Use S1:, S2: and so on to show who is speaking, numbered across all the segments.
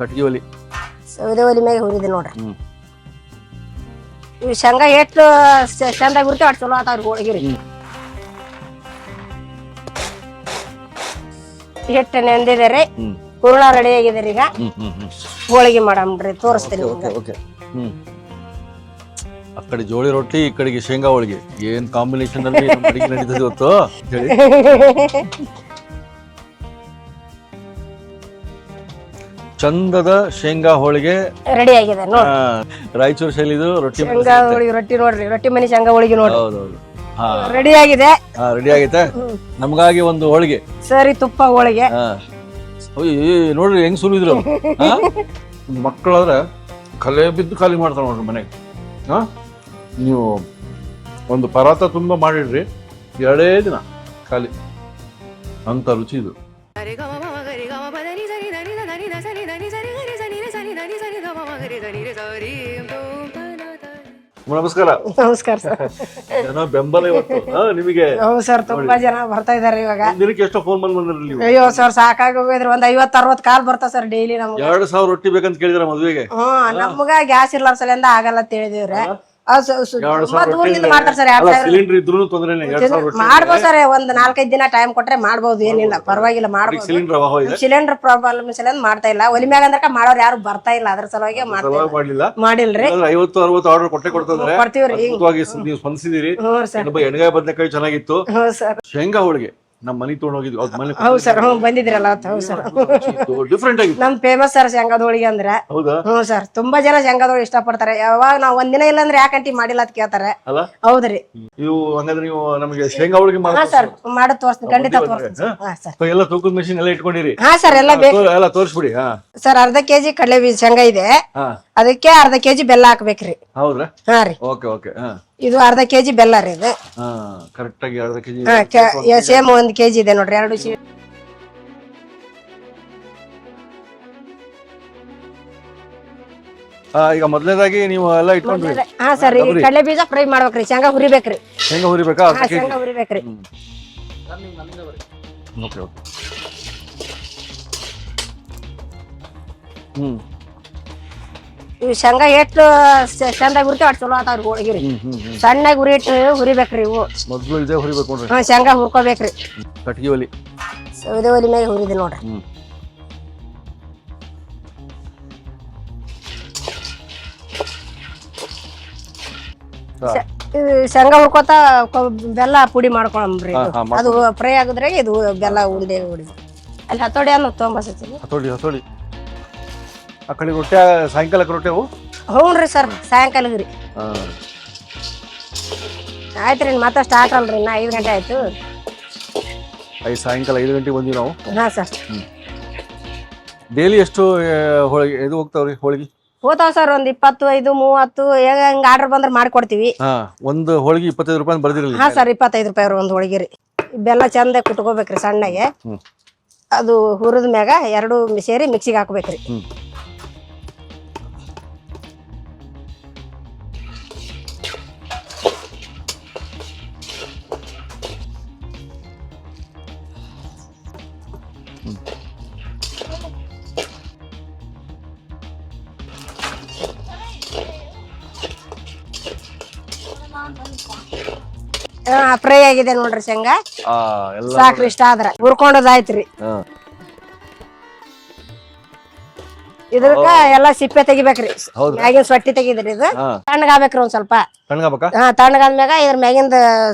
S1: ಕಟ್ಗಿ ಒಲಿ
S2: ಸೌದೆ ಒಲಿ ಮ್ಯಾಗ ಹುರಿದೆ ನೋಡ್ರಿ. ಇವ್ ಶೇಂಗಾ ಎಷ್ಟು ಚಂದಾಗಿ ಹುರಿತೇವೆ ಅಷ್ಟು ಚಲೋ ಆತಾವ್ರಿ ಹೋಳಿಗೆ ರೀ. ಹಿಟ್ಟು ನೆಂದಿದೆ ರೀ, ಹೂರ್ಣ ರೆಡಿ ಆಗಿದೆ ರೀ. ಈಗ ಹೋಳಿಗೆ ಮಾಡಮ್ರಿ, ತೋರಿಸ್ತೀನಿ.
S1: ಆ ಕಡೆ ಜೋಳಿ ರೊಟ್ಟಿ, ಈ ಕಡೆಗೆ ಶೇಂಗಾ ಹೋಳಿಗೆ, ಏನ್ ಕಾಂಬಿನೇಷನ್ ಅಲ್ಲಿ ಅಡಿಗೆ ನಡೀತದೆ ಇವತ್ತು ಹೇಳಿ. ಚಂದದ ಶೇಂಗಾ ಹೋಳಿಗೆ
S2: ರೆಡಿ ಆಗಿದೆ ನೋಡಿ.
S1: ರಾಯಚೂರು ಶೈಲಿದು ರೊಟ್ಟಿ,
S2: ಶೇಂಗಾ ಹೋಳಿಗೆ ರೊಟ್ಟಿ ನೋಡ್ರಿ, ರೊಟ್ಟಿ ಮನಿ ಶೇಂಗಾ ಹೋಳಿಗೆ ನೋಡ್ರಿ.
S1: ಹೌದೌದು,
S2: ರೆಡಿ ಆಗಿದೆ.
S1: ರೆಡಿ ಆಗೈತೆ. ನಮ್ಗಾಗಿ ಒಂದು ಹೋಳಿಗೆ
S2: ಸರಿ, ತುಪ್ಪ ಹೋಳಿಗೆ
S1: ನೋಡ್ರಿ ಹೆಂಗ್ ಸುಲಿದ್ರು. ಮಕ್ಕಳಾದ್ರೆ ಕಲೆ ಬಿದ್ದು ಖಾಲಿ ಮಾಡ್ತಾರ ನೋಡ್ರಿ ಮನೆಗೆ. ನೀವು ಒಂದು ಪರಾತ ತುಂಬಾ ಮಾಡಿಡ್ರಿ, 2 ದಿನ ಖಾಲಿ, ಅಂತ ರುಚಿ ಇದು. ನಮಸ್ಕಾರ.
S2: ನಮಸ್ಕಾರ ಸರ್.
S1: ಜನ ಬೆಂಬಲ ಇವತ್ತು ನಿಮಗೆ.
S2: ಹೌದು ಸರ್, ತುಂಬಾ ಜನ ಬರ್ತಾ ಇದಾರೆ ಇವಾಗ.
S1: ದಿನಕ್ಕೆ ಎಷ್ಟೋ ಫೋನ್ ಬಂದ್ರಿ ನೀವು?
S2: ಅಯ್ಯೋ ಸರ್, ಸಾಕಾಗಿ ಹೋಗಿದ್ರಿ. ಒಂದ್ 50-60 ಕಾಲ್ ಬರ್ತಾ ಸರ್ ಡೈಲಿ ನಮ್ಗೆ.
S1: 2000 ರೊಟ್ಟಿ ಬೇಕಂತ ಕೇಳಿದ್ರ ಮದ್ವೆಗೆ?
S2: ನಮ್ಗ ಗ್ಯಾಸ್ ಇರ್ಲಾರ ಸಲಿಂದ ಆಗಲ್ಲ ಅಂತ ಹೇಳಿದಿವ್ರಿ. ದೂರದಿಂದ ಮಾಡ್ತಾರ ಸರ್. 2000
S1: ಸಿಲಿಂಡರ್ ಇದ್ರು ತೊಂದ್ರೆ ಇಲ್ಲ, 2000 ರೊಟ್ಟಿ
S2: ಮಾಡ್ಬೋದು ಸರ್. ಒಂದ್ 4-5 ದಿನ ಟೈಮ್ ಕೊಟ್ರೆ ಮಾಡ್ಬೋದು, ಏನಿಲ್ಲ, ಪರವಾಗಿಲ್ಲ, ಮಾಡ್ಬೋದು. ಸಿಲಿಂಡರ್ ಪ್ರಾಬ್ಲಮ್ ಸಲಿಂದ ಮಾಡ್ತಾ ಇಲ್ಲ. ಒಲಿ ಮ್ಯಾಗ ಅಂದ್ರಕ ಮಾಡೋರು ಯಾರು ಬರ್ತಾ ಇಲ್ಲ, ಅದ್ರ ಸಲುವಾಗಿ ಮಾಡಿಲ್ರಿ.
S1: 50-60 ಆರ್ಡರ್ ಕೊಡ್ತೀವ್ರಿ. ನೀವು ಸ್ಪಂದಿಸಿದಿರಿ. ಎಣ್ಗಾಯಿ ಬದನೆಕಾಯಿ ಚೆನ್ನಾಗಿತ್ತು. ಶೇಂಗಾ ಹೋಳಿಗೆ ನಮ್ ಮನಿ ತಗೊಂಡ್ ಹೋಗಿದ್ವಿ.
S2: ಹೌದು ಸರ್, ಬಂದಿದ್ರಲ್ಲ. ಹೌದು ಸರ್,
S1: ಡಿಫ್ರೆಂಟ್ ಆಗಿ
S2: ನಮ್ ಫೇಮಸ್ ಸರ್ ಶೇಂಗಾದ ಹೋಳಿಗೆ ಅಂದ್ರೆ. ಹ್ಞೂ ಸರ್, ತುಂಬಾ ಜನ ಶೇಂಗಾದ ಹೋಳಿಗೆ ಇಷ್ಟಪಡ್ತಾರೆ. ಯಾವಾಗ ನಾವ್ ಒಂದಿನ ಇಲ್ಲ ಅಂದ್ರೆ ಯಾಕಂಟಿ ಮಾಡಿಲ್ಲ ಅಂತ ಕೇಳ್ತಾರೆ. ಹೌದ್ರಿ.
S1: ನೀವು ಹಂಗಂದ್ರೆ ನೀವು ನಮಗೆ ಶೇಂಗಾ ಹೋಳಿಗೆ
S2: ಸರ್ ಮಾಡಿ ತೋರಿಸ್ತೀನಿ, ಖಂಡಿತ ತೋರಿಸ್ತೀನಿ.
S1: ಎಲ್ಲ ತೂಕದ ಮೆಷಿನ್ ಎಲ್ಲ ಇಟ್ಕೊಂಡಿರಿ?
S2: ಹಾ ಸರ್, ಎಲ್ಲ
S1: ಎಲ್ಲ ತೋರಿಸ್ಬಿಡಿ.
S2: ಸರ್, ಅರ್ಧ ಕೆಜಿ ಕಡಲೆ ಬೀಜ ಶೇಂಗಾ ಇದೆ, ಅದಕ್ಕೆ ಅರ್ಧ ಕೆಜಿ ಬೆಲ್ಲ ಹಾಕ್ಬೇಕ್ರಿ.
S1: ಹೌದ್ರಾ?
S2: ಹಾ ರೀ.
S1: Okay okay.
S2: ಇದು ಅರ್ಧ ಕೆಜಿ ಬೆಲ್ಲ ರೀ. ಇದು
S1: ಕರೆಕ್ಟ್ ಆಗಿ ಅರ್ಧ ಕೆಜಿ.
S2: ಸೇಮ್ 1 ಕೆಜಿ ಇದೆ ನೋಡ್ರಿ. 2
S1: ಈಗ ಮೊದಲನೇದಾಗಿ ನೀವು ಎಲ್ಲ ಇಟ್ಕೊಂಡ್ರಿ?
S2: ಹಾ ಸರ್, ಈಗ ಕಡಲೆ ಬೀಜ ಫ್ರೈ ಮಾಡ್ಬೇಕ್ರಿ. ಶೇಂಗಾ ಹುರಿಬೇಕ್ರಿ.
S1: ಶೇಂಗಾ ಹುರಿಬೇಕಾ?
S2: ಶೇಂಗಾ ಹುರಿಬೇಕ್ರಿ.
S1: Okay okay.
S2: ಇವ್ ಶೇಂಗಾ ಎಷ್ಟು ಚಂದಾಗಿ ಹುರಿತೇವೆ ಅಷ್ಟು ಚಲೋ ಆತಾವ್ರಿ ಹೋಳಿಗೆ ರೀ. ಸಣ್ಣಾಗಿ ಹುರಿಬೇಕ್ರಿ ಇವು.
S1: ಮೊದಲು ಇದೇ ಹುರಿಬೇಕು ನೋಡ್ರಿ.
S2: ಶೇಂಗಾ ಹುರ್ಕೋಬೇಕ್ರಿ.
S1: ಕಟ್ಗಿ ಒಲಿ,
S2: ಸೌದೆ ಒಲಿ ಮ್ಯಾಗ ಹುರಿದೆ ನೋಡ್ರಿ. ಇದು ಶೇಂಗಾ ಹುರ್ಕೋತ ಬೆಲ್ಲ ಪುಡಿ ಮಾಡ್ಕೊಳಮ್ರಿ. ಅದು ಫ್ರೈ ಆಗಿದ್ರೆ ಇದು ಬೆಲ್ಲ ಉಂಡೆ ಹೊಡಿದು ಅಲ್ಲಿ ಹತೋಡಿ ಅನ್ನೋ ತೊಗೊಂಬರ್ತೀನಿ.
S1: ಹತೋಡಿ ಆ ಕಡೆ ರೊಟ್ಟಿ ಸಾಯಂಕಾಲಕ್ಕೆ ರೊಟ್ಟಿ ಅವು?
S2: ಹ್ಞೂ ಸರ್, ಸಾಯಂಕಾಲಕ್ಕೆ ರೀ. ಆಯ್ತು ರೀ, ಮತ್ತೆ ಸ್ಟಾರ್ಟ್ ಅಲ್ರಿ, ಇನ್ನ 5 ಗಂಟೆ ಆಯ್ತು.
S1: ಸಾಯಂಕಾಲ 5 ಗಂಟೆಗೆ ಬಂದ್ವಿ ನಾವು.
S2: ಹಾ ಸರ್.
S1: ಡೈಲಿ ಎಷ್ಟು ಹೋಳಿಗೆ ಇದು ಹೋಗ್ತಾವ್ರಿ? ಹೋಳಿಗೆ
S2: ಹೋತಾವ ಸರ್, ಒಂದ್ 25, 30 ಹೆಂಗ್ ಆರ್ಡರ್ ಬಂದ್ರೆ ಮಾಡ್ಕೊಡ್ತೀವಿ.
S1: ಒಂದು ಹೋಳಿಗೆ 25 ರೂಪಾಯಿ ಬರ್ದಿರಲಿ? ಹಾ
S2: ಸರ್, 25 ರೂಪಾಯಿ ಒಂದ್ ಹೋಳಿಗೆ ರೀ. ಬೆಲ್ಲ ಚಂದ ಕುಟ್ಕೋಬೇಕ್ರಿ ಸಣ್ಣಗೆ. ಅದು ಹುರಿದ ಮ್ಯಾಗ 2 ಸೇರಿ ಮಿಕ್ಸಿಗೆ ಹಾಕ್ಬೇಕ್ರಿ. ಫ್ರೈ ಆಗಿದೆ ನೋಡ್ರಿ ಶೇಂಗಾ. ಸಾಕ್ರಿ, ಇಷ್ಟ ಆದ್ರ ಹುರ್ಕೊಂಡದಾಯ್ತ್ರಿ. ಇದ್ರಕ್ಕ ಎಲ್ಲಾ ಸಿಪ್ಪೆ ತೆಗಿಬೇಕ್ರಿ, ಮ್ಯಾಗಿನ ಸೊಟ್ಟಿ ತೆಗಿದ್ರಿ. ಇದು ತಣ್ಣಗಾಗ್ಬೇಕ್ರಿ, ಒಂದ್ ಸ್ವಲ್ಪ ತಣ್ಣಗಾದ್ಮ್ಯಾಗ ಇದ್ರ ಮ್ಯಾಗಿಂದ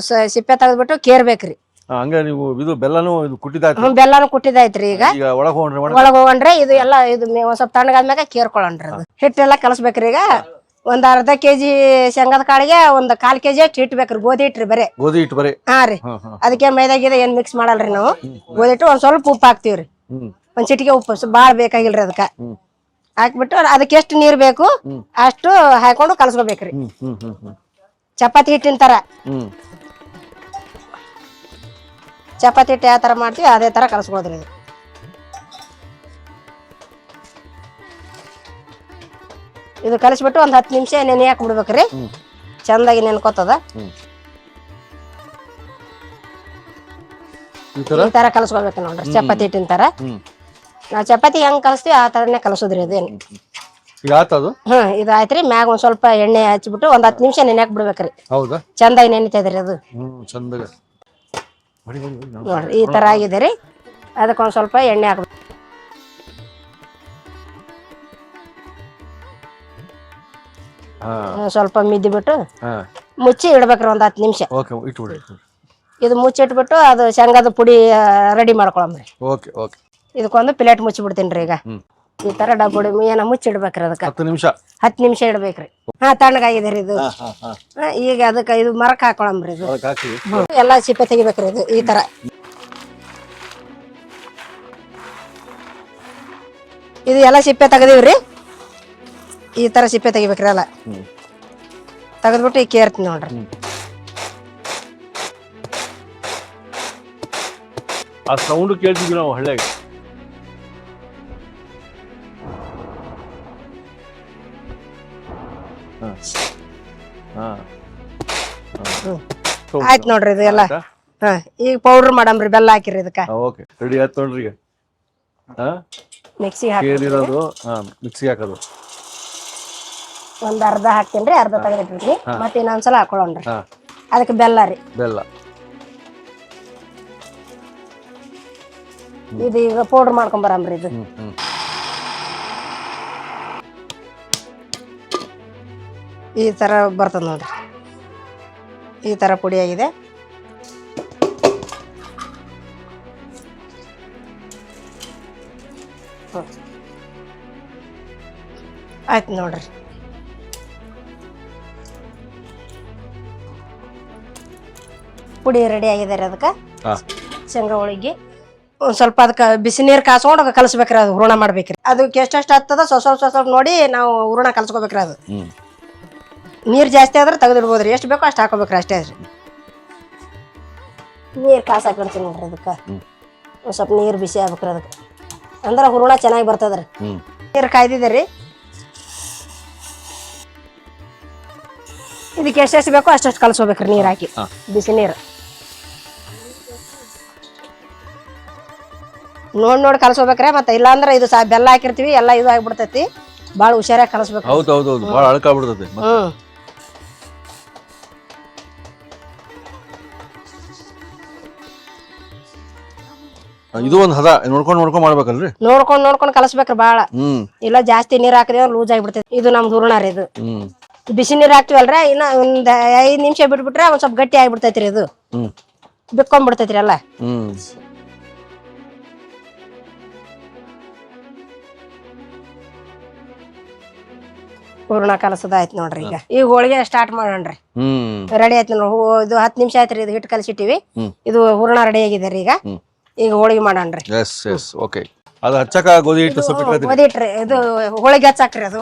S2: ಸಿಪ್ಪೆ ತೆಗೆದ್ಬಿಟ್ಟು ಕೇರ್ಬೇಕ್ರಿ.
S1: ಬೆಲ್ಲನು
S2: ಕುಟ್ಟಿದಾಯ್ತ್ರಿ. ಈಗ ಒಳಗ್ ಹೋಗಣ್ರಿ. ಇದು ಎಲ್ಲಾ ಇದು ಒಂದ್ ಸ್ವಲ್ಪ ತಣ್ಣಗಾದ್ಮ್ಯಾಗ ಕೇರ್ಕೊಳನ್ರಿ. ಅದು ಹಿಟ್ಟೆಲ್ಲಾ ಕಲಸ್ಬೇಕ್ರಿ. ಈಗ ಒಂದ್ ಅರ್ಧ ಕೆಜಿ ಶೇಂಗಾದ ಕಾಳಿಗೆ ಒಂದ್ 1/4 ಕೆಜಿ ಅಷ್ಟು ಇಟ್ಬೇಕ್ರಿ. ಗೋಧಿ ಹಿಟ್ರಿ, ಗೋಧಿ ಹಿಟ್ಟು ಬರೀ. ಹಾ ರೀ, ಅದಕ್ಕೆ ಮೈದಾ ಗಿದ ಏನ್ ಮಿಕ್ಸ್ ಮಾಡಲ್ರಿ ನಾವು. ಗೋಧಿ ಹಿಟ್ಟು ಒಂದ್ ಸ್ವಲ್ಪ ಉಪ್ಪು ಹಾಕ್ತಿವ್ರಿ, ಒಂದ್ ಚಿಟಿಕೆ ಉಪ್ಪು, ಬಾಳ್ ಬೇಕಾಗಿಲ್ರಿ. ಅದಕ್ಕ ಹಾಕ್ಬಿಟ್ಟು ಅದಕ್ಕೆ ಎಷ್ಟು ನೀರ್ ಬೇಕು ಅಷ್ಟು ಹಾಕೊಂಡು ಕಲಸ್ಕೋಬೇಕ್ರಿ. ಚಪಾತಿ ಹಿಟ್ಟಿನ ತರ. ಚಪಾತಿ ಹಿಟ್ಟು ಯಾವ ತರ ಮಾಡ್ತೀವಿ ಅದೇ ತರ ಕಲಸ್ಬೋದ್ರಿ. ಇದು ಕಲಿಸ್ಬಿಟ್ಟು ಒಂದ್ 10 ನಿಮಿಷ ನೆನೆ ಹಾಕಿ ಬಿಡ್ಬೇಕ್ರಿ. ಚಂದಾಗಿ ನೆನ್ಕೋತದ. ಈ ತರ ಕಲಸ್ಕೊಳ್ಬೇಕು ನೋಡ್ರಿ, ಚಪಾತಿ ಹಿಟ್ಟಿನ ತರ. ನಾವ್ ಚಪಾತಿ ಹೆಂಗ್ ಕಲಸ್ತೀವಿ ಆ ತರನೇ ಕಲಸೋದ್ರಿ ಅದೇನು.
S1: ಈಗ ಆತದು
S2: ಇದು ಆಯ್ತ್ರಿ. ಮ್ಯಾಗ ಒಂದ್ ಸ್ವಲ್ಪ ಎಣ್ಣೆ ಹಚ್ಬಿಟ್ಟು ಒಂದ್ 10 ನಿಮಿಷ ನೆನ್ಯಾಕ್ ಬಿಡ್ಬೇಕ್ರಿ.
S1: ಹೌದಾ?
S2: ಚಂದಾಗಿ ನೆನಿತದ್ರಿ ಅದು.
S1: ಚಂದ
S2: ನೋಡ್ರಿ ಈ ತರ ಆಗಿದೆ ರೀ. ಅದಕ್ಕೆ ಒಂದ್ ಸ್ವಲ್ಪ ಎಣ್ಣೆ ಹಾಕ್ಬೇಕು. ಸ್ವಲ್ಪ ಮಿದ್ದಿ ಬಿಟ್ಟು ಮುಚ್ಚಿ ಇಡ್ಬೇಕ್ರಿ ಒಂದ್ 10 ನಿಮಿಷ. ಇದು ಮುಚ್ಚಿಟ್ಬಿಟ್ಟು ಅದು ಶೇಂಗಾದ ಪುಡಿ ರೆಡಿ ಮಾಡ್ಕೊಳಮ್ರಿ. ಇದಕ್ಕೊಂದು ಪ್ಲೇಟ್ ಮುಚ್ಚಿ ಬಿಡ್ತೀನಿ ಈಗ. ಈ ತರ ಡಬ್ಬುಡಿ ಏನ ಮುಚ್ಚಿಡ್ಬೇಕ್ರಿ. ಅದಕ್ಕೆ 10 ನಿಮಿಷ ಇಡ್ಬೇಕ್ರಿ. ತಣ್ಣಗಾಗಿದೆ ರೀ ಇದು. ಈಗ ಅದಕ್ಕೆ ಇದು ಮರಕ್ ಹಾಕೊಳಮ್ರಿ. ಇದು ಎಲ್ಲಾ ಸಿಪ್ಪೆ ತೆಗಿಬೇಕ್ರಿ. ಇದು ಈ ತರ ಇದು ಎಲ್ಲಾ ಸಿಪ್ಪೆ ತೆಗದಿವ್ರಿ. ಈ ತರ ಸಿಪ್ಪೆ ತೆಗಿಬೇಕ್ರಿ. ಎಲ್ಲ ತೆಗೆದ್ಬಿಟ್ಟು ಈಗ ಕೇರ್ತೀನಿ ನೋಡ್ರಿ.
S1: ಆ ಸೌಂಡ್ ಕೇಳ್ತಿದ್ವಿ ನಾವು ಹಳ್ಳಿಯಾಗ.
S2: ಆಯ್ತು ನೋಡ್ರಿ. ಇದು ಎಲ್ಲ ಈಗ ಪೌಡರ್ ಮಾಡಮ್ರಿ. ಬೆಲ್ಲ ಹಾಕಿರಿ ಇದಕ್ಕ.
S1: ರೆಡಿ ಆಯ್ತು ನೋಡ್ರಿ. ಈಗ
S2: ಮಿಕ್ಸಿ ಹಾಕಿರೋದು
S1: ಮಿಕ್ಸಿಗೆ ಹಾಕೋದು
S2: ಒಂದ್ ಅರ್ಧ ಹಾಕ್ತೇನ್ರಿ. ಅರ್ಧ ತೆಗೆದಿಟ್ರಿ. ಮತ್ತೆ ಇನ್ನೊಂದ್ಸಲ ಹಾಕೊಳ್ಳೋಣ್ರಿ. ಅದಕ್ಕೆ ಬೆಲ್ಲ ರೀ.
S1: ಬೆಲ್ಲ
S2: ಇದು ಈಗ ಪೌಡರ್ ಮಾಡ್ಕೊಂಡ್ ಬರಮ್ರಿ. ಇದು ಈ ತರ ಬರ್ತದ ನೋಡ್ರಿ. ಈ ತರ ಪುಡಿ ಆಗಿದೆ. ಆಯ್ತು ನೋಡ್ರಿ. ಪುಡಿ ರೆಡಿ ಆಗಿದೆ ರೀ. ಅದಕ್ಕೆ ಶೇಂಗಾ ಹೋಳಿಗೆ ಒಂದ್ ಸ್ವಲ್ಪ ಅದಕ್ಕೆ ಬಿಸಿ ನೀರು ಕಾಸ್ಕೊಂಡು ಕಲಸ್ಬೇಕ್ರಿ. ಅದು ಹೂರಣ ಮಾಡ್ಬೇಕ್ರಿ. ಅದಕ್ಕೆ ಎಷ್ಟೆಷ್ಟು ಆಗ್ತದ ಸ್ವಲ್ಪ ನೋಡಿ ನಾವು ಹೂರಣ ಕಲ್ಸ್ಕೊಬೇಕ್ರಿ. ಅದು ನೀರ್ ಜಾಸ್ತಿ ಆದ್ರೆ ತೆಗೆದಿಡ್ಬೋದ್ರಿ. ಎಷ್ಟು ಬೇಕೋ ಅಷ್ಟು ಹಾಕೋಬೇಕ್ರಿ. ಅಷ್ಟೇ ರೀ. ನೀರ್ ಕಾಸಾಕಿಡ್ತೀನಿ ನೋಡ್ರಿ. ಅದಕ್ಕೆ ಒಂದ್ ಸ್ವಲ್ಪ ನೀರ್ ಬಿಸಿ ಆಗ್ಬೇಕ್ರಿ. ಅದಕ್ಕೆ ಅಂದ್ರ ಹೂರಣ ಚೆನ್ನಾಗಿ ಬರ್ತದ್ರಿ. ನೀರ್ ಕಾಯ್ದಿದೆ ರೀ. ಇದಕ್ಕೆ ಎಷ್ಟೆಷ್ಟು ಬೇಕೋ ಅಷ್ಟಷ್ಟು ಕಲ್ಸ್ಕೋಬೇಕ್ರಿ. ನೀರ್ ಹಾಕಿ ಬಿಸಿ ನೀರು ನೋಡಿ ಕಲ್ಸ್ಕೋಬೇಕ್ರಿ. ಮತ್ತೆ ಇಲ್ಲಾಂದ್ರೆ ಇದು ಬೆಲ್ಲ ಹಾಕಿರ್ತೀವಿ ಎಲ್ಲ ಇದು ಆಗ್ಬಿಡ್ತೈತಿ. ಬಾಳ ಹುಷಾರಾಗಿ ಕಲಸ್ಬೇಕು.
S1: ಬಾಳ ಅಳಕಾಗ್ಬಿಡ್ತೈತಿ. ಇದು ಒಂದ್ ಹದ ನೋಡ್ಕೊಂಡ್ ಮಾಡ್ಬೇಕಲ್ರಿ.
S2: ನೋಡ್ಕೊಂಡ್ ಕಲಸ್ಬೇಕ್ರಿ. ಬಾಳ ಇಲ್ಲ ಜಾಸ್ತಿ ನೀರ್ ಹಾಕಿದ್ರೆ ಲೂಸ್ ಆಗಿಬಿಡ್ತೈತಿ. ಇದು ನಮ್ದು ಹೂರಣ ರೀ. ಇದು ಬಿಸಿ ನೀರ್ ಹಾಕ್ತಿವಲ್ರಿ. ಇನ್ನ ಒಂದ್ 5 ನಿಮಿಷ ಬಿಟ್ಬಿಟ್ರೆ ಒಂದ್ ಸ್ವಲ್ಪ ಗಟ್ಟಿ ಆಗ್ಬಿಡ್ತೈತ್ರಿ. ಇದು ಬಿಕ್ಕೊಂಡ್ಬಿಡ್ತೈತ್ರಿ ಎಲ್ಲ. ಹೂರಣ ಕಲಸದ ಆಯ್ತು ನೋಡ್ರಿ. ಈಗ ಹೋಳಿಗೆ ಸ್ಟಾರ್ಟ್ ಮಾಡೋಣ್ರಿ. ರೆಡಿ ಆಯ್ತು ನೋಡ್ರಿ. ಇದು 10 ನಿಮಿಷ ಆಯ್ತ್ರಿ. ಇದು ಹಿಟ್ಟು ಕಲಸಿಟ್ಟಿವಿ. ಇದು ಹೂರಣ ರೆಡಿ ಆಗಿದೆ ರೀ. ಈಗ ಹೋಳಿಗೆ ಮಾಡೋಣ್ರಿ.
S1: ಅದು ಹಚ್ಚಕ ಗೋಧಿ ಹಿಟ್ಟು
S2: ಗೋಧಿ ಹಿಟ್ರಿ. ಇದು ಹೋಳಿಗೆ ಹಚ್ಚಾಕ್ರಿ. ಅದು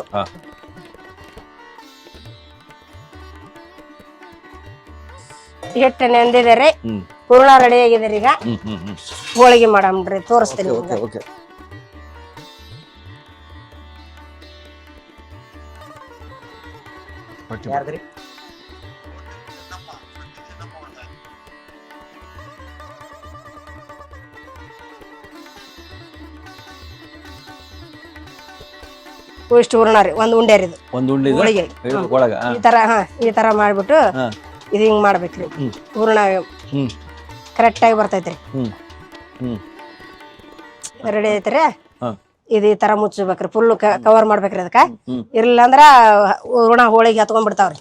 S2: ಹಿಟ್ಟು ನೆಂದಿದೆ ರೀ. ಹೂರಣ ರೆಡಿ ಆಗಿದೆ ಈಗ. ಹೋಳಿಗೆ ಮಾಡಮ್ರಿ. ತೋರಿಸ್ತೀನಿ. ಇಷ್ಟು ಹೂರಣ ರೀ. ಒಂದ್ ಉಂಡೆ ರೀ. ಇದು ಹೋಳಿಗೆ ಈ ತರ ಮಾಡ್ಬಿಟ್ಟು ಇದು ಹಿಂಗ್ ಮಾಡ್ಬೇಕ್ರಿ. ಹೂರಣ ಕರೆಕ್ಟ್ ಆಗಿ ಬರ್ತೈತ್ರಿ. ರೆಡಿ ಐತ್ರಿ. ಇದು ಈ ತರ ಮುಚ್ಚಬೇಕ್ರಿ. ಫುಲ್ ಕವರ್ ಮಾಡ್ಬೇಕ್ರಿ. ಅದಕ್ಕ ಇರ್ಲಿಲ್ಲ ಅಂದ್ರ ಹೂರಣ ಹೋಳಿಗೆ ಹತ್ಕೊಂಡ್ಬಿಡ್ತಾವ್ರಿ.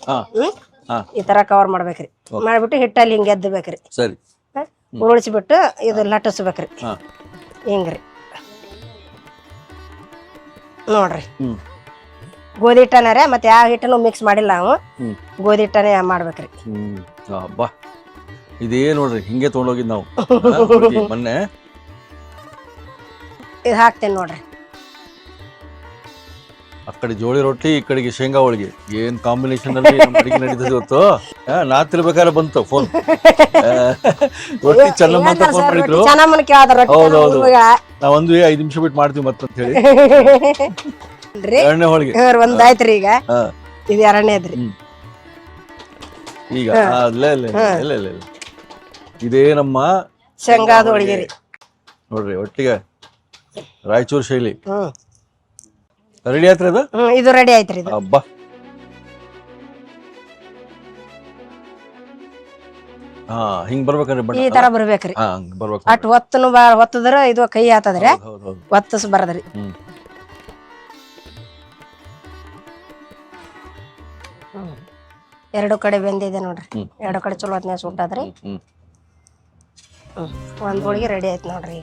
S2: ಈ ತರ ಕವರ್ ಮಾಡ್ಬೇಕ್ರಿ. ಮಾಡ್ಬಿಟ್ಟು ಹಿಟ್ಟಲ್ಲಿ ಹಿಂಗ್ ಎದ್ದಬೇಕ್ರಿ. ಉರುಳಿಸ್ಬಿಟ್ಟು ಇದು ಲಟ್ಟಿಸ್ಬೇಕ್ರಿ. ಹಿಂಗ್ರಿ ನೋಡ್ರಿ. ಗೋಧಿ ಹಿಟ್ಟನೇ ಮತ್ತೆ ಯಾವ ಹಿಟ್ಟನ್ನು ಮಿಕ್ಸ್ ಮಾಡಿಲ್ಲ ನಾವು. ಗೋಧಿ ಹಿಟ್ಟನೇ ಮಾಡ್ಬೇಕ್ರಿ.
S1: ಇದೇ ನೋಡ್ರಿ ಹಿಂಗೆ ತಗೊಂಡೋಗಿದ್ ನಾವು ಮೊನ್ನೆ.
S2: ಇದು ಹಾಕ್ತೇನೆ ನೋಡ್ರಿ.
S1: ಆ ಕಡೆ ಜೋಳಿ ರೊಟ್ಟಿ, ಈ ಕಡೆಗೆ ಶೇಂಗಾ ಹೋಳಿಗೆ. ಏನ್ ಕಾಂಬಿನೇಷನ್ ಅಲ್ಲಿ ಅಡಿಗೆ ನಡೀತದೆ ಇವತ್ತು. ನಾತಿರ್ಬೇಕಾದ್ರೆ ಬಂತು ಫೋನ್. ರೊಟ್ಟಿ ಚೆನ್ನಮ್ಮ ಅಂತ ಫೋನ್ ಮಾಡಿದ್ರು. ಹೌದೌದು. ನಾವ್ ಒಂದ್ವಿ 5 ನಿಮಿಷ ಬಿಟ್ಟು ಮಾಡ್ತೀವಿ ಮತ್ತಂತ ಹೇಳಿ. ಎರಡನೇ ಹೋಳಿಗೆ
S2: ಒಂದ್ ಆಯ್ತ್ರಿ. ಈಗ ಇದು ಎರಡನೇದ್ರಿ.
S1: ಈಗ ಇಲ್ಲ ಇದೇ ನಮ್ಮ
S2: ಶೇಂಗಾದ ಹೋಳಿಗೆ ರೀ.
S1: ನೋಡ್ರಿ ಒಟ್ಟಿಗೆ ರಾಯಚೂರು ಶೈಲಿ
S2: ಹ್ಮ್
S1: ರೆಡಿ ಆಯ್ತು ಅದು.
S2: ಇದು ರೆಡಿ ಆಯ್ತ್ರಿ ಇದು.
S1: ಹಬ್ಬ ಹಾ ಹಿಂಗ್ ಬರ್ಬೇಕಂದ್ರೆ ಬಣ್ಣ
S2: ಈ ತರ ಬರ್ಬೇಕ್ರಿ.
S1: ಹಾ ಹಂಗ್ ಬರ್ಬೇಕು.
S2: ಅಟ್ ಒತ್ತನು ಒತ್ತದ್ರ ಇದು ಕೈ ಆತದ್ರಿ, ಒತ್ತಸ್ ಬರದ್ರಿ. ಎರಡು ಕಡೆ ಬೆಂದಿದೆ ನೋಡ್ರಿ, ಎರಡು ಕಡೆ ಚಲೋ ಹೊತ್ನ್ಯಾಗ ಸುಟ್ಟದ್ರಿ. ಒಂದ್ ಹೋಳಿಗೆ ರೆಡಿ ಆಯ್ತು ನೋಡ್ರಿ.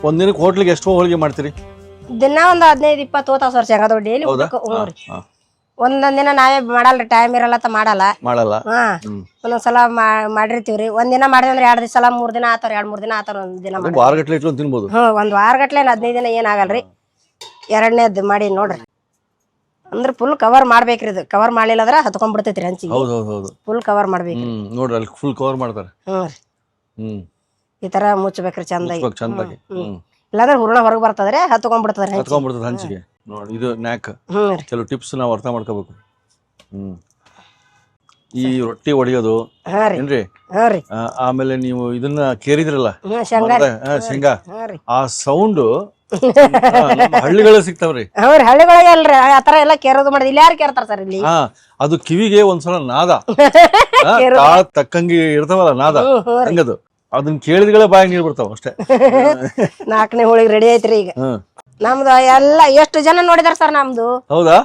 S1: ಒಂದಿನಕ್ಕೆ ಹೋಟ್ಲಿಗೆ ಎಷ್ಟು ಹೋಳಿಗೆ ಮಾಡ್ತೀರಿ?
S2: ದಿನ ಒಂದ್ 15-20 ಹೋತಾವ್ ಸರ್ ಶೇಂಗಾದ ಹೋಳಿಗೆ ಡೈಲಿ. ಒಂದೊಂದ್ ದಿನ ನಾವೇ ಮಾಡಲ್ರಿ, ಟೈಮ್ ಇರಲ್ಲ ಅಂತ ಮಾಡಲ್ಲ. ಹಾ ಒಂದೊಂದ್ಸಲ ಮಾಡಿರ್ತೀವ್ರಿ. ಒಂದಿನ ಮಾಡಿದ್ರೆ 2 ದಿವಸ 3 ದಿನ ಆತಾರ, 2-3 ದಿನ ಆತಾರ. ಒಂದ್ ದಿನ
S1: ವಾರಗಟ್ಲೆ ಇಟ್ಕೊಂಡು ತಿನ್ಬೋದು.
S2: ಒಂದ್ ವಾರಗಟ್ಲೆ 15 ದಿನ ಏನ್ ಆಗಲ್ರಿ. ಎರಡನೇದ್ ಮಾಡಿ ನೋಡ್ರಿ, ಅಂದ್ರ ಫುಲ್ ಕವರ್ ಮಾಡ್ಬೇಕ್ರಿ. ಇದು ಕವರ್ ಮಾಡ್ಲಿಲ್ಲ ಅಂದ್ರ ಹತ್ಕೊಂಡ್ಬಿಡ್ತೈತ್ರಿ ಹಂಚಿಗೆ. ಫುಲ್ ಕವರ್ ಮಾಡ್ಬೇಕ್ರಿ.
S1: ನೋಡ್ರಿ ಅಲ್ಲಿ ಫುಲ್ ಕವರ್ ಮಾಡ್ತಾರೆ.
S2: ಈ ತರ ಮುಚ್ಚಬೇಕ್ರಿ ಚಂದಾಗಿ. ಇಲ್ಲಾಂದ್ರೆ ಹೂರ್ಣ ಹೊರಗೆ ಬರ್ತದ್ರಿ, ಹತ್ಕೊಂಡ್ಬಿಡ್ತದ್ರಿ
S1: ಹಂಚಿಗೆ. ನೋಡಿ ಇದು ನ್ಯಾಕ್. ಕೆಲವು ಟಿಪ್ಸ್ ನಾವು ಅರ್ಥ ಮಾಡ್ಕೋಬೇಕು. ಈ ರೊಟ್ಟಿ ಹೊಡಿಯೋದು ಏನ್ರಿ, ಆಮೇಲೆ ನೀವು ಇದನ್ನ ಕೇರಿದ್ರಲ್ಲ ಶೇಂಗಾ, ಆ ಸೌಂಡ್ ಹಳ್ಳಿಗಳ ಸಿಗ್ತಾವ್ರಿ.
S2: ಹಳ್ಳಿಗಳಿಗೆ ಅಲ್ರಿ ಆತರ ಎಲ್ಲ ಕೇರೋದು ಮಾಡಿದ್. ಇಲ್ಲಿ ಯಾರು ಕೇರ್ತಾರ ಸರ್ ಇಲ್ಲಿ?
S1: ಅದು ಕಿವಿಗೆ ಒಂದ್ಸಲ ನಾದ ತಕ್ಕಂಗೆ ಇರ್ತಾವಲ್ಲ ನಾದ, ಹಂಗದು. ಅದನ್ನ ಕೇಳಿದ್ಗಳೇ ಬಾಯಿ ನೀರು ಬರ್ತಾವ ಅಷ್ಟೇ.
S2: 4ನೇ ಹೋಳಿಗೆ ರೆಡಿ ಐತ್ರಿ ಈಗ ನಮ್ದು. ಎಲ್ಲ ಎಷ್ಟು ಜನ ನೋಡಿದಾರ ಸರ್ ನಮ್ದು?
S1: ಹೌದಾ?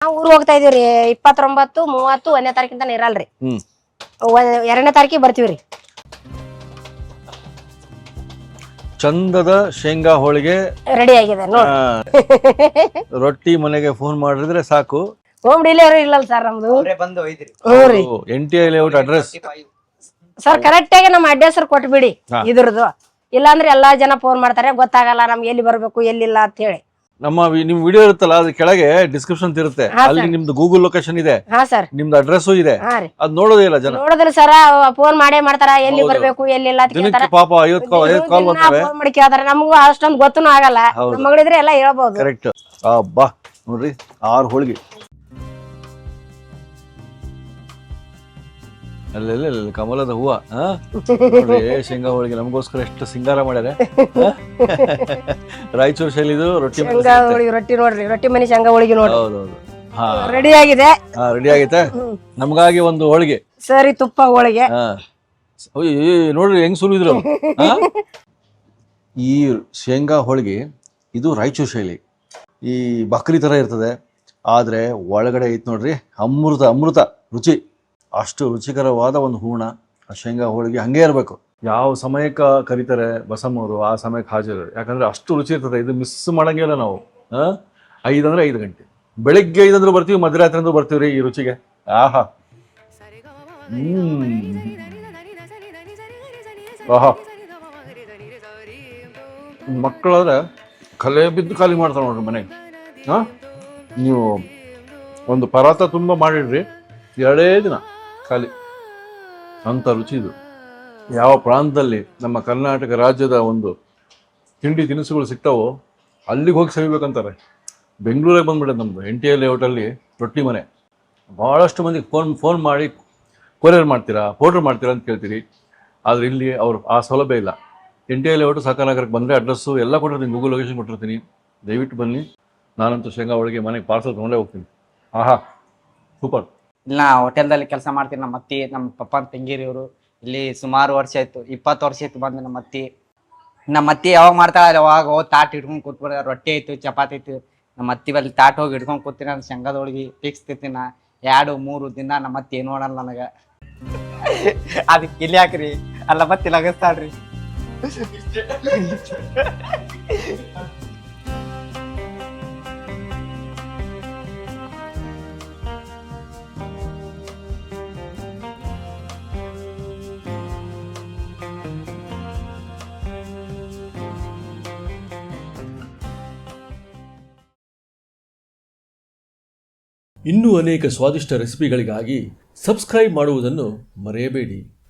S2: ನಾವು ಊರ್ ಹೋಗ್ತಾ ಇದೀವ್ರಿ 29, 30, 1ನೇ ತಾರೀಕಿಂತ ಇರಲ್ರಿ. 2ನೇ ತಾರೀಕಿಗೆ ಬರ್ತೀವ್ರಿ.
S1: ಚಂದದ ಶೇಂಗಾ ಹೋಳಿಗೆ
S2: ರೆಡಿ ಆಗಿದೆ ನೋಡಿ.
S1: ರೊಟ್ಟಿ ಮನೆಗೆ ಫೋನ್ ಮಾಡಿದ್ರೆ ಸಾಕು,
S2: ಹೋಮ್ ಡೆಲಿವರಿ ಇಲ್ಲ ಸರ್ ನಮ್ದು.
S1: NTI layout address
S2: sir correct ಆಗಿ ನಮ್ಮ ಅಡ್ರೆಸ್ ಕೊಟ್ಬಿಡಿ ಇದ್ರದ್ದು. ಇಲ್ಲಾಂದ್ರೆ ಎಲ್ಲಾ ಜನ ಫೋನ್ ಮಾಡ್ತಾರೆ, ಗೊತ್ತಾಗಲ್ಲ ನಮ್ಗೆ ಎಲ್ಲಿ ಬರ್ಬೇಕು ಎಲ್ಲಿಲ್ಲ ಅಂತ ಹೇಳಿ.
S1: ನಿಮ್ ವಿಡಿಯೋ ಇರುತ್ತಲ್ಲ, ಅದ್ರ ಕೆಳಗೆ ಡಿಸ್ಕ್ರಿಪ್ಷನ್ ಇರುತ್ತೆ, ಅಲ್ಲಿ ನಿಮ್ದು ಗೂಗಲ್ ಲೊಕೇಶನ್ ಇದೆ, ನಿಮ್ದು ಅಡ್ರೆಸ್ ಇದೆ. ಅದ್ ನೋಡೋದೇ ಇಲ್ಲ ಜನ.
S2: ನೋಡಿದ್ರಿ ಸರ್ ಫೋನ್ ಮಾಡೇ ಮಾಡ್ತಾರ, ಎಲ್ಲಿ ಬರ್ಬೇಕು ಎಲ್ಲಿಲ್ಲ ಅಂತ ಕೇಳ್ತಾರ.
S1: ಪಾಪ 50 ಕಾಲ್ ಬರ್ತವೆ.
S2: ಫೋನ್ ಮಾಡಿ ಕೇಳ್ತಾರ, ನಮಗೂ ಅಷ್ಟೊಂದು ಗೊತ್ತೂ ಆಗಲ್ಲ. ನಮ್ಮ ಮಗಳಿದ್ರೆ ಎಲ್ಲ ಹೇಳ್ಬೋದು.
S1: ಕರೆಕ್ಟ್. ಬಾ ನೋಡ್ರಿ 6 ಹೋಳಿಗೆ. ಅಲ್ಲ ಕಮಲದ ಹೂವ ನೋಡ್ರಿ, ಶೇಂಗಾ ಹೋಳಿಗೆ ನಮಗೋಸ್ಕರ ಎಷ್ಟು ಸಿಂಗಾರ ಮಾಡ್ಯಾರ. ರಾಯಚೂರು ಶೈಲಿದು ರೊಟ್ಟಿ
S2: ರೊಟ್ಟಿ ನೋಡ್ರಿ, ರೊಟ್ಟಿ ಮನಿ ಶೇಂಗಾ ಹೋಳಿಗೆ ನೋಡ್ರಿ.
S1: ಹೌದೌದು.
S2: ರೆಡಿ ಆಗಿದೆ.
S1: ರೆಡಿ ಆಗೈತೆ. ನಮಗಾಗಿ ಒಂದು ಹೋಳಿಗೆ
S2: ಸರಿ, ತುಪ್ಪ ಹೋಳಿಗೆ
S1: ನೋಡ್ರಿ ಹೆಂಗ್ ಸುಲಿದ್ರು. ಈ ಶೇಂಗಾ ಹೋಳಿಗೆ ಇದು ರಾಯಚೂರು ಶೈಲಿ. ಈ ಬಕ್ರಿ ತರ ಇರ್ತದೆ, ಆದ್ರೆ ಒಳಗಡೆ ಐತ್ ನೋಡ್ರಿ ಅಮೃತ ರುಚಿ. ಅಷ್ಟು ರುಚಿಕರವಾದ ಒಂದು ಹೂರ್ಣ ಆ ಶೇಂಗಾ ಹೋಳಿಗೆ. ಹಂಗೆ ಇರಬೇಕು. ಯಾವ ಸಮಯಕ್ಕೆ ಕರೀತಾರೆ ಬಸಮ್ಮವರು ಆ ಸಮಯಕ್ಕೆ ಹಾಜರು, ಯಾಕಂದ್ರೆ ಅಷ್ಟು ರುಚಿ ಇರ್ತದೆ. ಇದು ಮಿಸ್ ಮಾಡಂಗಿಲ್ಲ ನಾವು. 5 ಅಂದ್ರೆ 5 ಗಂಟೆ, ಬೆಳಿಗ್ಗೆ 5 ಅಂದ್ರೆ ಬರ್ತೀವಿ, ಮಧ್ಯರಾತ್ರಿ ಅಂದ್ರೆ ಬರ್ತೀವಿ ರೀ ಈ ರುಚಿಗೆ. ಆಹಾ ಆಹಾ ಮಕ್ಕಳಾದ್ರೆ ಕಲೆ ಬಿದ್ದು ಖಾಲಿ ಮಾಡ್ತಾರೆ ನೋಡ್ರಿ ಮನೆಗೆ. ನೀವು ಒಂದು ಪರಾತ ತುಂಬ ಮಾಡಿಡ್ರಿ, 2 ದಿನ ಖಾಲಿ. ಅಂತ ರುಚಿ ಇದು. ಯಾವ ಪ್ರಾಂತದಲ್ಲಿ ನಮ್ಮ ಕರ್ನಾಟಕ ರಾಜ್ಯದ ಒಂದು ತಿಂಡಿ ತಿನಿಸುಗಳು ಸಿಗ್ತಾವೋ ಅಲ್ಲಿಗೆ ಹೋಗಿ ಸವಿಬೇಕಂತಾರೆ. ಬೆಂಗಳೂರಿಗೆ ಬಂದ್ಬಿಟ್ಟೆ ನಮ್ಮದು NTI ಲೇಔಟಲ್ಲಿ ರೊಟ್ಟಿ ಮನೆ. ಭಾಳಷ್ಟು ಮಂದಿಗೆ ಫೋನ್ ಮಾಡಿ ಕೊರಿಯರ್ ಮಾಡ್ತೀರಾ, ಆರ್ಡರ್ ಮಾಡ್ತೀರಾ ಅಂತ ಕೇಳ್ತೀರಿ. ಆದರೆ ಇಲ್ಲಿ ಅವರು ಆ ಸೌಲಭ್ಯ ಇಲ್ಲ. NTI ಲೇಔಟು ಸಾಕಾನಗರಕ್ಕೆ ಬಂದರೆ ಅಡ್ರೆಸ್ಸು ಎಲ್ಲ ಕೊಟ್ಟಿರ್ತೀನಿ, ಗೂಗಲ್ ಲೊಕೇಶನ್ ಕೊಟ್ಟಿರ್ತೀನಿ. ದಯವಿಟ್ಟು ಬನ್ನಿ. ನಾನಂತೂ ಶೇಂಗಾ ಹೋಳಿಗೆ ಮನೆಗೆ ಪಾರ್ಸಲ್ ತೊಗೊಂಡೇ ಹೋಗ್ತೀನಿ. ಆಹಾ ಸೂಪರ್.
S3: ಇಲ್ಲ ಹೋಟೆಲ್ದಲ್ಲಿ ಕೆಲಸ ಮಾಡ್ತೀನಿ. ನಮ್ಮ ಅತ್ತಿ, ನಮ್ಮ ಪಪ್ಪನ ತಂಗಿರಿಯವರು ಇಲ್ಲಿ ಸುಮಾರು ವರ್ಷ ಆಯ್ತು, 20 ವರ್ಷ ಆಯ್ತು ಬಂದು. ನಮ್ಮ ಅತ್ತಿ ಯಾವಾಗ ಮಾಡ್ತಾಳೆ ಅವಾಗ ತಾಟ್ ಹಿಡ್ಕೊಂಡು ಕೂತ್ಬಿಡ. ರೊಟ್ಟಿ ಆಯ್ತು, ಚಪಾತಿ ಆಯ್ತು, ನಮ್ಮ ಅತ್ತಿ ಬಲ್ಲಿ ತಾಟ್ ಹೋಗಿ ಹಿಡ್ಕೊಂಡು ಕೂತೀನಿ. ನಾನು ಶೇಂಗಾದ ಹೋಳಿಗೆ ಫಿಕ್ಸ್ ತಿಂತೀನಿ. 2-3 ದಿನ ನಮ್ಮ ಅತ್ತಿ ಏನು ನೋಡಲ್ಲ ನನಗೆ. ಅದಕ್ಕೆ ಇಲ್ಲಿ ಹಾಕ್ರಿ ಅಲ್ಲ ಮತ್ತೆ ಲಗಸ್ತಾಳ್ರಿ.
S1: ಇನ್ನೂ ಅನೇಕ ಸ್ವಾದಿಷ್ಟ ರೆಸಿಪಿಗಳಿಗಾಗಿ ಸಬ್ಸ್ಕ್ರೈಬ್ ಮಾಡುವುದನ್ನು ಮರೆಯಬೇಡಿ.